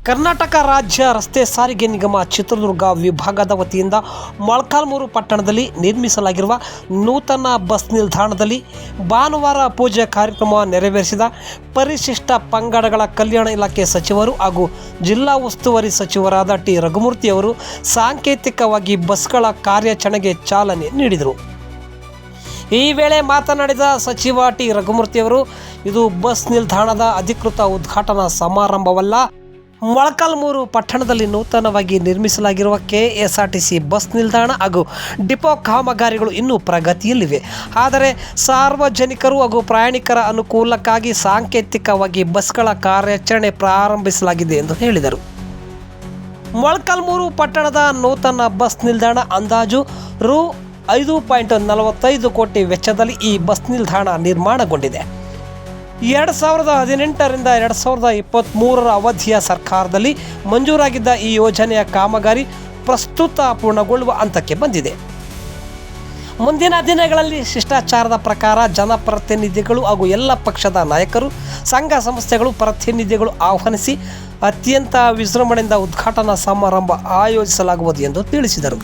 ಕರ್ನಾಟಕ ರಾಜ್ಯ ರಸ್ತೆ ಸಾರಿಗೆ ನಿಗಮ ಚಿತ್ರದುರ್ಗ ವಿಭಾಗದ ವತಿಯಿಂದ ಮೊಳಕಾಲ್ಮೂರು ಪಟ್ಟಣದಲ್ಲಿ ನಿರ್ಮಿಸಲಾಗಿರುವ ನೂತನ ಬಸ್ ನಿಲ್ದಾಣದಲ್ಲಿ ಭಾನುವಾರ ಪೂಜೆ ಕಾರ್ಯಕ್ರಮ ನೆರವೇರಿಸಿದ ಪರಿಶಿಷ್ಟ ಪಂಗಡಗಳ ಕಲ್ಯಾಣ ಇಲಾಖೆ ಸಚಿವರು ಹಾಗೂ ಜಿಲ್ಲಾ ಉಸ್ತುವಾರಿ ಸಚಿವರಾದ ಟಿ ರಘುಮೂರ್ತಿಯವರು ಸಾಂಕೇತಿಕವಾಗಿ ಬಸ್ಗಳ ಕಾರ್ಯಾಚರಣೆಗೆ ಚಾಲನೆ ನೀಡಿದರು. ಈ ವೇಳೆ ಮಾತನಾಡಿದ ಸಚಿವ ಟಿ ರಘುಮೂರ್ತಿಯವರು, ಇದು ಬಸ್ ನಿಲ್ದಾಣದ ಅಧಿಕೃತ ಉದ್ಘಾಟನಾ ಸಮಾರಂಭವಲ್ಲ. ಮೊಳಕಾಲ್ಮೂರು ಪಟ್ಟಣದಲ್ಲಿ ನೂತನವಾಗಿ ನಿರ್ಮಿಸಲಾಗಿರುವ ಕೆಎಸ್ಆರ್ಟಿಸಿ ಬಸ್ ನಿಲ್ದಾಣ ಹಾಗೂ ಡಿಪೋ ಕಾಮಗಾರಿಗಳು ಇನ್ನೂ ಪ್ರಗತಿಯಲ್ಲಿವೆ. ಆದರೆ ಸಾರ್ವಜನಿಕರು ಹಾಗೂ ಪ್ರಯಾಣಿಕರ ಅನುಕೂಲಕ್ಕಾಗಿ ಸಾಂಕೇತಿಕವಾಗಿ ಬಸ್ಗಳ ಕಾರ್ಯಾಚರಣೆ ಪ್ರಾರಂಭಿಸಲಾಗಿದೆ ಎಂದು ಹೇಳಿದರು. ಮೊಳಕಾಲ್ಮೂರು ಪಟ್ಟಣದ ನೂತನ ಬಸ್ ನಿಲ್ದಾಣ ಅಂದಾಜು ರು 5.45 ಕೋಟಿ ವೆಚ್ಚದಲ್ಲಿ ಈ ಬಸ್ ನಿಲ್ದಾಣ ನಿರ್ಮಾಣಗೊಂಡಿದೆ. 2018ರಿಂದ 2023 ಅವಧಿಯ ಸರ್ಕಾರದಲ್ಲಿ ಮಂಜೂರಾಗಿದ್ದ ಈ ಯೋಜನೆಯ ಕಾಮಗಾರಿ ಪ್ರಸ್ತುತ ಪೂರ್ಣಗೊಳ್ಳುವ ಹಂತಕ್ಕೆ ಬಂದಿದೆ. ಮುಂದಿನ ದಿನಗಳಲ್ಲಿ ಶಿಷ್ಟಾಚಾರದ ಪ್ರಕಾರ ಜನಪ್ರತಿನಿಧಿಗಳು ಹಾಗೂ ಎಲ್ಲ ಪಕ್ಷದ ನಾಯಕರು, ಸಂಘ ಸಂಸ್ಥೆಗಳು, ಪ್ರತಿನಿಧಿಗಳು ಆಹ್ವಾನಿಸಿ ಅತ್ಯಂತ ವಿಜೃಂಭಣೆಯಿಂದ ಉದ್ಘಾಟನಾ ಸಮಾರಂಭ ಆಯೋಜಿಸಲಾಗುವುದು ಎಂದು ತಿಳಿಸಿದರು.